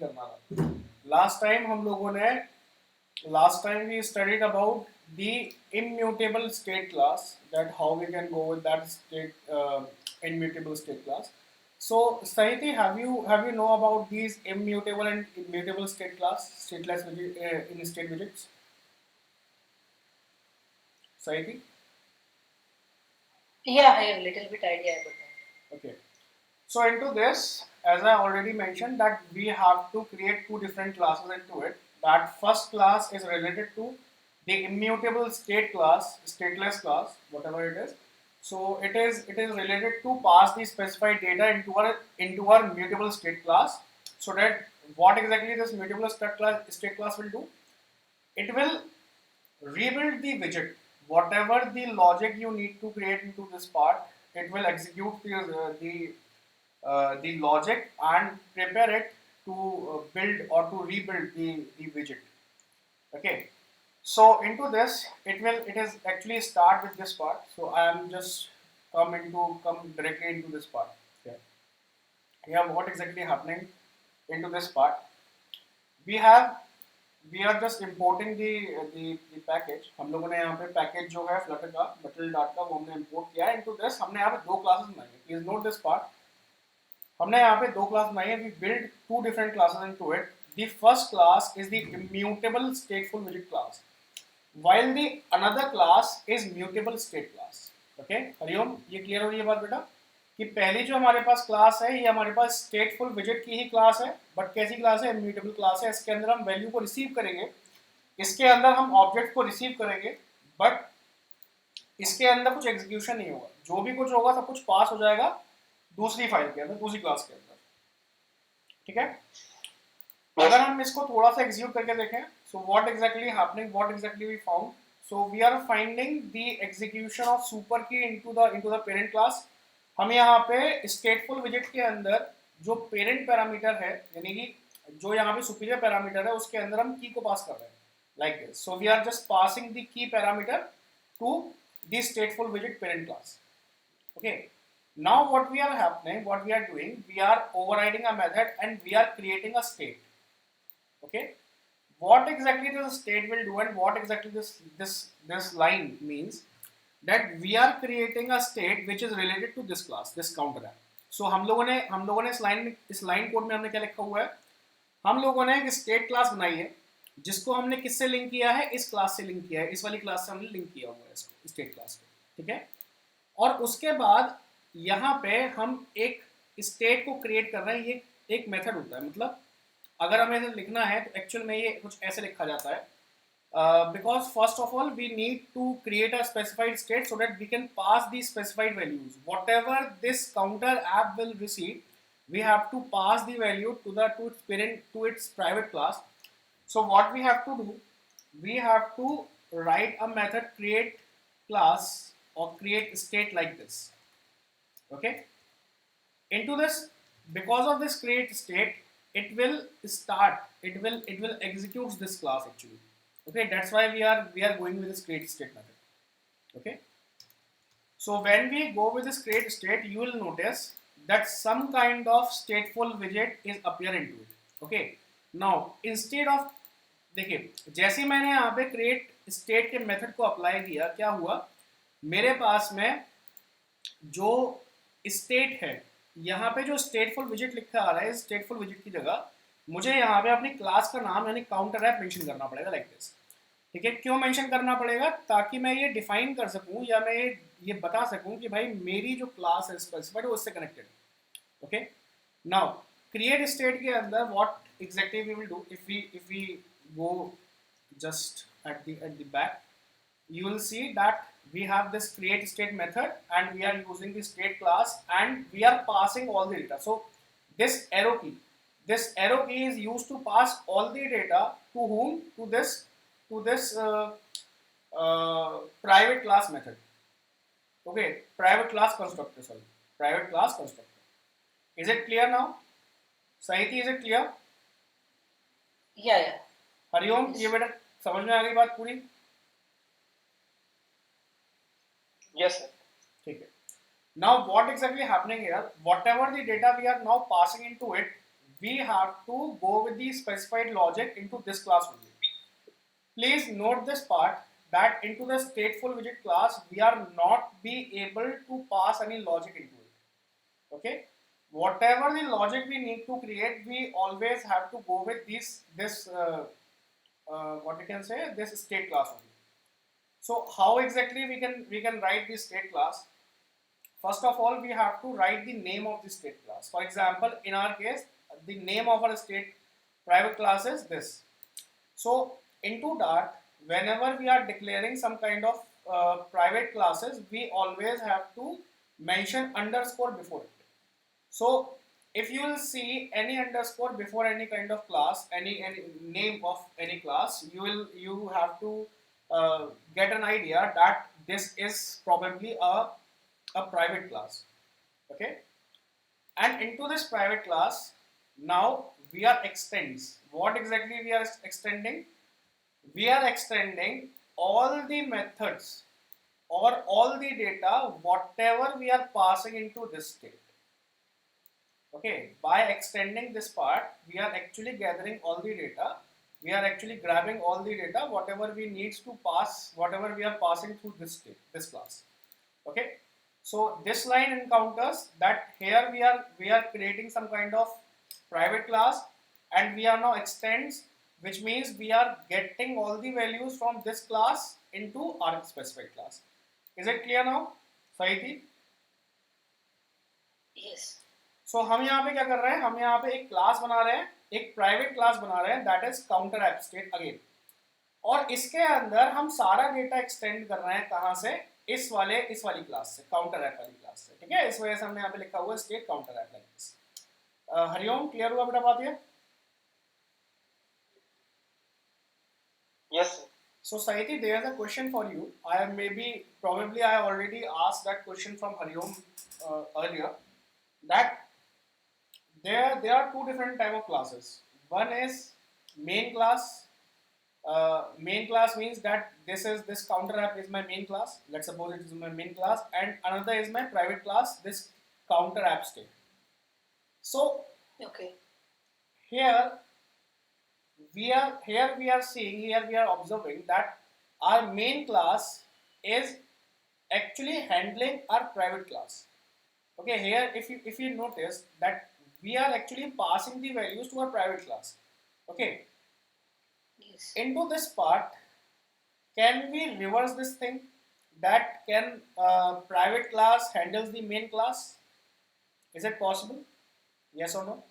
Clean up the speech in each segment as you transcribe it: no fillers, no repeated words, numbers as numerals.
करना था। Last time we studied about the immutable state class, that how we can go with that state immutable state class. So Sahiti, have you know about these immutable and immutable state class, stateless in state widgets? Sahiti? Yeah, I have a little bit idea about that. Okay. So into this, as I already mentioned, that we have to create two different classes into it. That first class is related to the immutable state class, stateless class, whatever it is. So it is related to pass the specified data into our mutable state class. So that what exactly this mutable state class will do? It will rebuild the widget. Whatever the logic you need to create into this part, it will execute the logic and prepare it to build or to rebuild the widget. Okay. So into this, it is actually start with this part. So I am just come directly into this part. Okay. Here, what exactly happening into this part? We have we are just importing the package. हम लोगों ने यहाँ पे package जो है Flutter का material dot का वो हमने इंपोर्ट किया है इनटू दिस. हमने यहाँ पे दो क्लासेस बनाई है. Please note this part. हमने यहाँ पे दो क्लास बनाई है. We build two different classes into it. The first class is the immutable stateful widget class, while the another class is mutable state class. Okay Hariom, ये clear हो रही है बात बेटा कि पहली जो हमारे पास क्लास है ये हमारे पास स्टेटफुल विजेट की ही क्लास है, बट कैसी क्लास है? इम्यूटेबल क्लास है. इसके अंदर हम वैल्यू को रिसीव करेंगे, इसके अंदर हम ऑब्जेक्ट को रिसीव करेंगे, बट इसके अंदर कुछ एग्जीक्यूशन नहीं होगा. जो भी कुछ होगा सब कुछ पास हो जाएगा दूसरी फाइल के अंदर, दूसरी क्लास के अंदर. ठीक है. अगर हम इसको थोड़ा सा एग्जीक्यूट करके देखें, so what exactly happening, what exactly we found. So we are finding the execution of super की इनटू द पेरेंट क्लास. हम यहाँ पे स्टेटफुल विजेट के अंदर जो पेरेंट पैरामीटर है, यानी कि जो यहाँ पे सुपीरियर पैरामीटर है, उसके अंदर हम की को पास कर रहे हैं like this. So we are just passing the key parameter to the stateful विजेट parent class. Okay. Now what we are doing, we are overriding a method and we are creating a state. Okay. What exactly this state will do and what exactly this line means, that we are creating a state which is related to this class, this counter app. So हम लोगों ने इस line code में हमने क्या लिखा हुआ है? हम लोगों ने एक स्टेट क्लास बनाई है जिसको हमने किससे लिंक किया है? इस क्लास से लिंक किया है. इस वाली क्लास से हमने लिंक किया हुआ है इसको, स्टेट क्लास को. ठीक है. और उसके बाद यहाँ पे हम एक स्टेट को क्रिएट कर रहे हैं. ये एक मेथड होता है. मतलब अगर हमें इसे लिखना है तो एक्चुअल में ये कुछ ऐसे लिखा जाता है, because first of all we need to create a specified state so that we can pass the specified values. Whatever this counter app will receive, we have to pass the value to its private class. So what we have to do, we have to write a method create class or create state like this. Okay. Into this, because of this create state, it will execute this class actually. Okay, that's why we are going with this create state method. Okay. So when we go with this create state, you will notice that some kind of stateful widget is appear into it. Okay. Now instead of, देखिए जैसे मैंने यहाँ पे create state के method को apply किया, क्या हुआ? मेरे पास में जो स्टेट है, यहाँ पे जो स्टेटफुल विजेट लिखा आ रहा है, स्टेटफुल विजेट की जगह मुझे यहाँ पे अपनी क्लास का नाम यानी काउंटर ऐप मेंशन करना पड़ेगा लाइक दिस. ठीक है. क्यों मेंशन करना पड़ेगा? ताकि मैं ये डिफाइन कर सकूँ या मैं ये बता सकूँ कि भाई मेरी जो क्लास है स्पेसिफाइड वो उससे कनेक्टेड है. ओके. नाउ क्रिएट स्टेट के अंदर what exactly we will do, if we go just at the back, you will see that we have this create state method and we are using the state class and we are passing all the data. So this arrow key is used to pass all the data to whom? To this private class method. Okay, private class constructor. Is it clear now? Sahiti, is it clear? Yeah. Hariom, ये बेटा समझ में आ गई बात पूरी? Yes sir. ठीक है. Now what exactly happening here? Whatever the data we are now passing into it, we have to go with the specified logic into this class only. Please note this part that into the stateful widget class, we are not be able to pass any logic into it. Okay, whatever the logic we need to create, we always have to go with this what we can say, this state class only. So how exactly we can write this state class? First of all, we have to write the name of the state class. For example, in our case, the name of our state private class is this. So into that, whenever we are declaring some kind of private classes, we always have to mention underscore before it. So if you will see any underscore before any kind of class, any name of any class, you have to get an idea that this is probably a private class. Okay, and into this private class, now we are extends. What exactly we are extending? We are extending all the methods or all the data whatever we are passing into this state. Okay, by extending this part, we are actually gathering all the data. We are actually grabbing all the data whatever we needs to pass, whatever we are passing through this state, this class. Okay, so this line encounters that here we are creating some kind of private class, and we are now extends, which means we are getting all the values from this class into our specific class. Is it clear now, Saiti? Yes. सो हम यहाँ पे क्या कर रहे हैं, हम यहाँ पे एक क्लास बना रहे हैं, एक प्राइवेट क्लास बना रहे हैं, that is counter app state again, और इसके अंदर हम सारा डेटा एक्सटेंड कर रहे हैं कहाँ से, इस वाली क्लास से, काउंटर ऐप वाली क्लास से. ठीक है, इस वजह से हमने यहाँ पे लिखा हुआ state counter app like this. Hariom, clear हुआ बेटा बात ये? Yes, sir. So Saiti, there is a question for you. Probably I already asked that question from Hariom earlier. That there are two different type of classes. One is main class. Main class means that this counter app is my main class. Let's suppose it is my main class, and another is my private class, this counter app state. So Okay. here we are observing that our main class is actually handling our private class. Okay, here if you notice that we are actually passing the values to our private class. Okay, Yes. into this part, can we reverse this thing, that can private class handles the main class? Is it possible? Yes or no?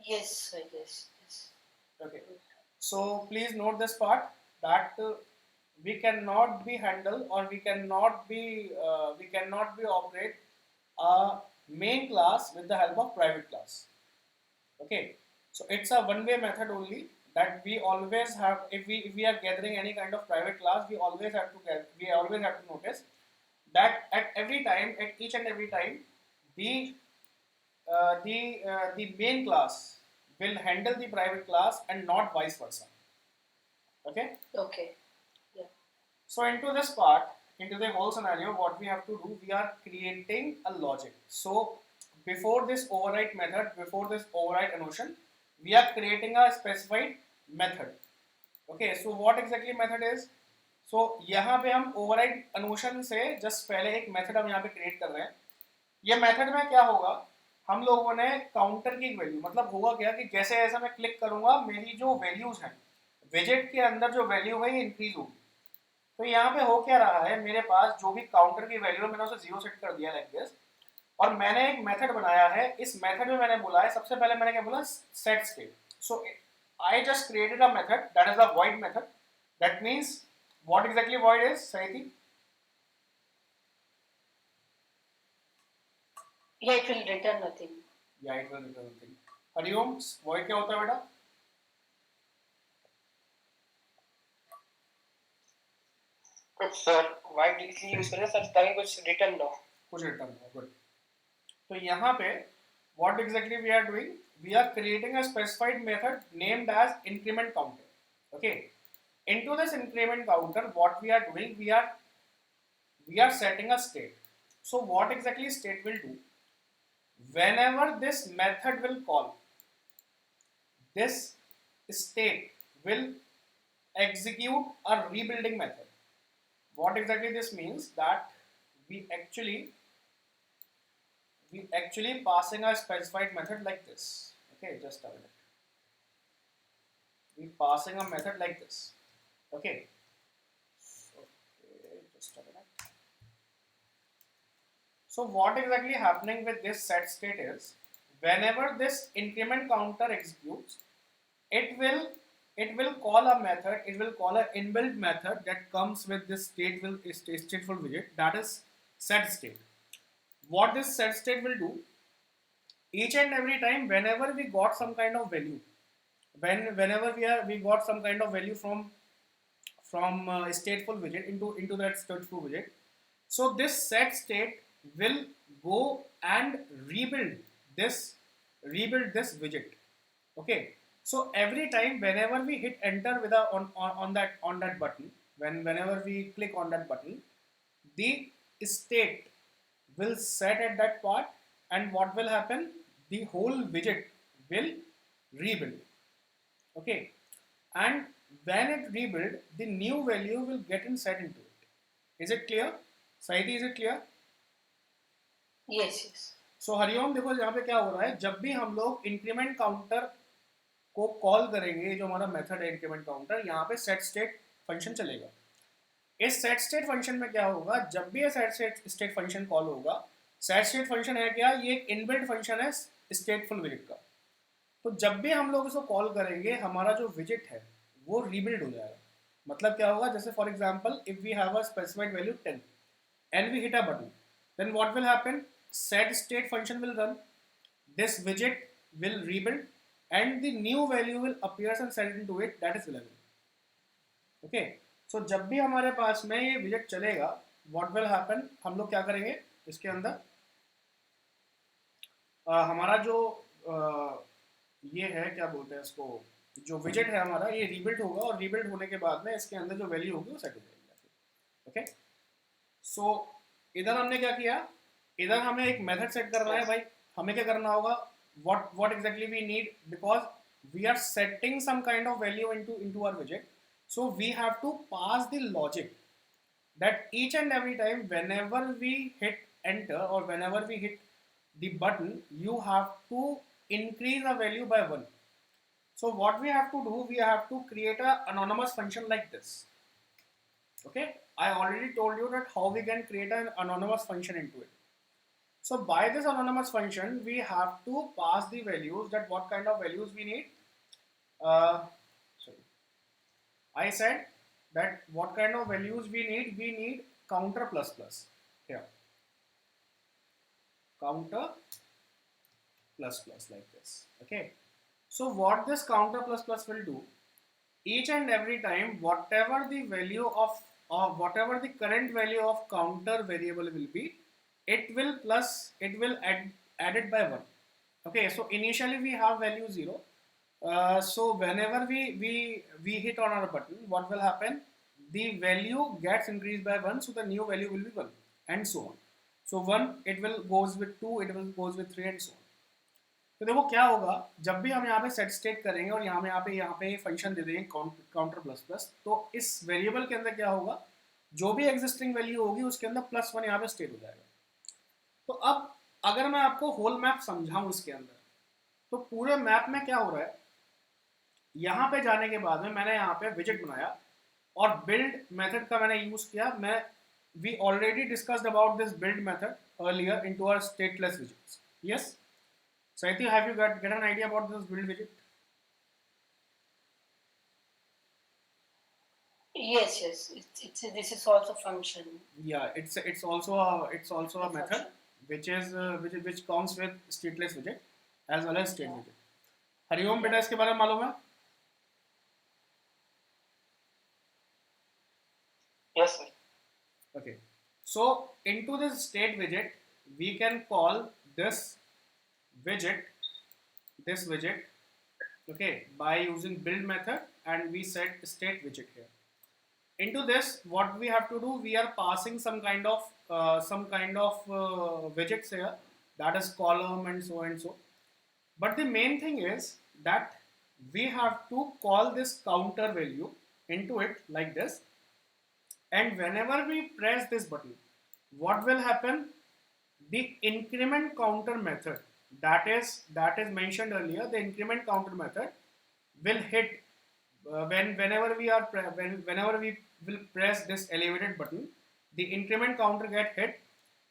Yes, I guess. Yes. Okay, so please note this part, that we cannot be handle, or we cannot be operate a main class with the help of private class. Okay, so it's a one way method only, that we always have, if we are gathering any kind of private class, we always have to notice that at each and every time, the the main class will handle the private class and not vice versa. Okay, Okay. Yeah. so into this part, into the whole scenario, what we have to do, we are creating a logic. So before this override method, before this override notion, we are creating a specified method. Okay, so what exactly method is? So यहाँ पे हम override notion से just पहले एक method हम यहाँ पे create कर रहे हैं. ये method में क्या होगा, हम लोगों ने काउंटर की वैल्यू, मतलब होगा क्या कि जैसे जैसे मैं क्लिक करूंगा, मेरी जो वैल्यूज हैं विजेट के अंदर, जो वैल्यू है ये इंक्रीज होगी. तो यहाँ पे हो क्या रहा है, मेरे पास जो भी काउंटर की वैल्यू है, मैंने उसे 0 सेट कर दिया लाइक दिस, और मैंने एक मेथड बनाया है. इस मेथड में मैंने बोला है, सबसे पहले मैंने क्या बोला, set state. So I just created a method that is a void method. That means what exactly void is, Saiti? Yeah, it will return nothing. Yeah, it will return nothing. Hariom, void क्या होता है बेटा? Sir wide इसलिए use करें sir ताकि कुछ return ना हो. कुछ रिटर्न हो. गुड. तो यहाँ पे what exactly we are doing, we are creating a specified method named as increment counter. Okay, into this increment counter, what we are doing, we are setting a state. So what exactly state will do, whenever this method will call, this state will execute a rebuilding method. What exactly this means? That we actually passing a specified method like this. Okay, just a minute. We passing a method like this. Okay. Okay, just a minute. So what exactly happening with this set state is, whenever this increment counter executes, it will call a method. It will call an inbuilt method that comes with this stateful widget, that is set state. What this set state will do, each and every time whenever we got some kind of value, whenever we got some kind of value from stateful widget into that stateful widget, so this set state will go and this rebuild this widget. Okay, so every time whenever we hit enter with a on that button, whenever we click on that button, the state will set at that part, and what will happen, the whole widget will rebuild. Okay, and when it rebuild, the new value will get in set into it. Is it clear? Saiti, is it clear? Yes, yes. सो हरिओम, देखो यहाँ पे क्या हो रहा है, जब भी हम लोग इंक्रीमेंट काउंटर को कॉल करेंगे, जो हमारा मेथड है इंक्रीमेंट काउंटर, यहाँ पे सेट स्टेट फंक्शन चलेगा. इस सेट स्टेट फंक्शन में क्या होगा, जब भी ये सेट स्टेट फंक्शन कॉल होगा, सेट स्टेट फंक्शन है क्या, ये एक इनबिल्ट फंक्शन है स्टेटफुल विजिट का. तो जब भी हम लोग इसको कॉल करेंगे, हमारा जो विजिट है वो रीबिल्ड हो जाएगा. मतलब क्या होगा, जैसे for example if we have a specified value 10 and we hit a button, then what will happen, set state function will run, this widget will rebuild, and the new value will appear and set into it, that is 11. okay, so जब भी हमारे पास में ये widget चलेगा, what will happen, हम लोग क्या करेंगे, इसके अंदर हमारा जो ये है, क्या बोलते हैं इसको, जो विजेट है हमारा, ये रीबिल्ड होगा, और रीबिल्ड होने के बाद में इसके अंदर जो वैल्यू होगी वो सेट हो जाएगी. ओके, सो इधर हमने क्या किया, इधर हमें एक मेथड सेट करना है. भाई हमें क्या करना होगा, what exactly we need, because we are setting some kind of value into our widget, so we have to pass the logic that each and every time whenever we hit enter or whenever we hit the button, you have to increase a value by 1. So what we have to do, we have to create a anonymous function like this. Okay, I already told you that how we can create an anonymous function into it. So by this anonymous function, we have to pass the values, that what kind of values we need. Sorry, I said that what kind of values we need counter plus plus here, counter plus plus like this. Okay, so what this counter plus plus will do, each and every time whatever the value of whatever the current value of counter variable will be, it will add it by 1. Okay, so initially we have value 0. So whenever we hit on our button, what will happen, the value gets increased by 1, so the new value will be 1, and so on. So 1 it will goes with 2, it will goes with 3, and so on. तो देखो क्या होगा, जब भी हम यहाँ पे set state करेंगे और यहाँ पे फंक्शन दे देंगे काउंटर प्लस प्लस, तो इस वेरिएबल के अंदर क्या होगा, जो भी एग्जिस्टिंग वैल्यू होगी उसके अंदर +1 यहाँ पे स्टेट हो जाएगा. तो अब अगर मैं आपको होल मैप समझाऊं इसके अंदर, तो पूरे मैप में क्या हो रहा है, यहाँ पे जाने के बाद में मैंने यहाँ पे विजिट बनाया और बिल्ड मेथड का मैंने यूज किया. we already discussed about this build method earlier into our stateless widgets. Yes, Saiti, have you get an idea about this build widget? Yes, it's this is also function. Yeah, it's also a method which is which comes with stateless widget as well as state widget. Hariom बेटा, इसके बारे में मालूम है? Yes, sir. Okay, so into this state widget we can call this widget, okay, by using build method, and we set state widget here. Into this, what we have to do, we are passing some kind of widgets here, that is column and so and so. But the main thing is that we have to call this counter value into it like this, and whenever we press this button, what will happen? The increment counter method that is mentioned earlier, the increment counter method will hit whenever we will press this elevated button, the increment counter get hit,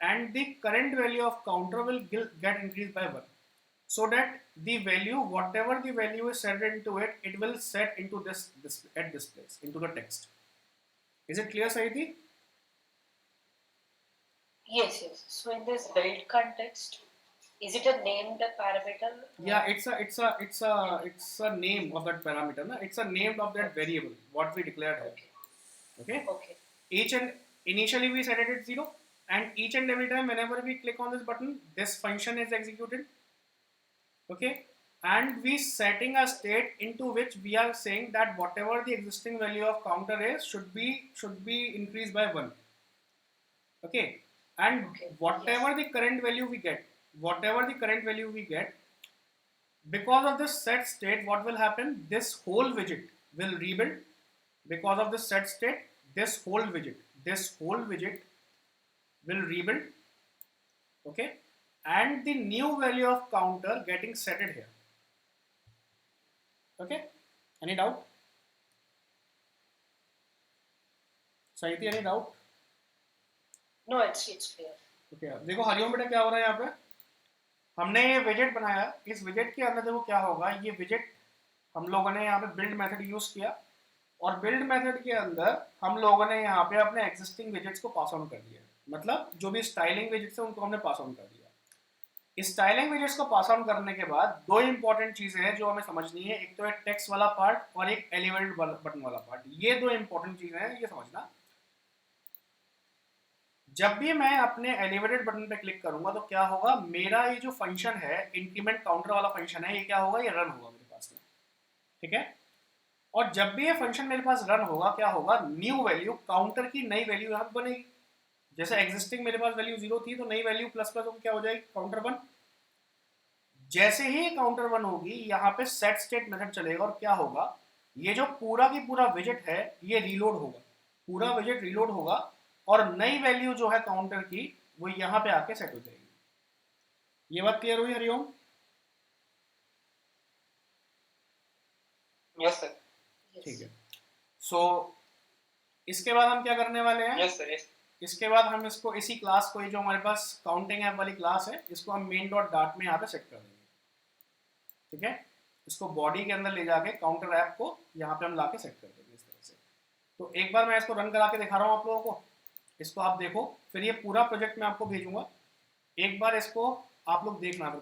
and the current value of counter will get increased by 1, so that the value, whatever the value is set into it, it will set into this at this place into the text. Is it clear, Saiti? Yes, yes. So in this build context, is it a named parameter? Yeah, it's a name of that parameter. Na? It's a name of that variable what we declared here. Okay. Okay. Okay. Each and initially we set it at 0, and each and every time whenever we click on this button, this function is executed. Okay, and we setting a state into which we are saying that whatever the existing value of counter is should be increased by 1. Okay, and Okay, whatever yes. the current value we get, because of this set state, what will happen? This whole widget will rebuild. Because of this set state, this whole widget will rebuild. Okay, and the new value of counter getting setted here. Okay, any doubt? Saiti, any doubt? No, it's clear. Okay देखो हरिओम बेटा क्या हो रहा है यहाँ पे, हमने ये विजेट बनाया, इस विजेट के अंदर देखो क्या होगा, ये विजेट हम लोगों ने यहाँ पे बिल्ड मेथड यूज किया, और बिल्ड मेथड के अंदर हम लोगों ने यहाँ पे अपने एग्जिस्टिंग विजेट्स को पास ऑन कर दिया, मतलब जो भी स्टाइलिंग विजेट्स है उनको हमने पास ऑन कर दिया। इस स्टाइलिंग विजेट्स को पास ऑन करने के बाद दो इंपॉर्टेंट चीजें हैं जो हमें समझनी है, एक तो है टेक्स्ट वाला पार्ट और एक एलिवेटेड बटन वाला पार्ट। ये दो इंपॉर्टेंट चीजें हैं, ये समझना। जब भी मैं अपने एलिवेटेड बटन पे क्लिक करूंगा तो क्या होगा, मेरा ये जो फंक्शन है इंक्रीमेंट काउंटर वाला फंक्शन है, ये क्या होगा, ये रन होगा मेरे पास में, ठीक है। और जब भी ये फंक्शन मेरे पास रन होगा, क्या होगा, न्यू वैल्यू, काउंटर की नई वैल्यू यहाँ पे बनेगी। जैसे एग्जिस्टिंग मेरे पास वैल्यू 0 थी, तो नई वैल्यू प्लस प्लस क्या हो जाएगी, काउंटर 1। जैसे ही काउंटर 1 होगी, यहाँ पे सेट स्टेट मेथड चलेगा, और क्या होगा, ये जो पूरा की पूरा विजेट है ये रीलोड होगा, पूरा विजेट रीलोड होगा, और नई वैल्यू जो है काउंटर की वो यहाँ पे आके सेट हो जाएगी। ये बात क्लियर हुई हरिओम? Yes sir. ठीक है। सो इसके बाद हम क्या करने वाले हैं? Yes sir, yes. इसके बाद हम इसको इसी क्लास को, ये जो हमारे पास काउंटिंग ऐप वाली क्लास है, इसको हम मेन डॉट डार्ट में यहाँ पे सेट कर देंगे, ठीक है। इसको बॉडी के अंदर ले जाके काउंटर ऐप को यहाँ पे हम लाके सेट कर देंगे इस तरह से। तो एक बार मैं इसको रन करा के दिखा रहा हूँ आप लोगों को, इसको आप देखो, फिर ये पूरा प्रोजेक्ट मैं आपको भेजूंगा, एक बार इसको आप लोग देखना फिर।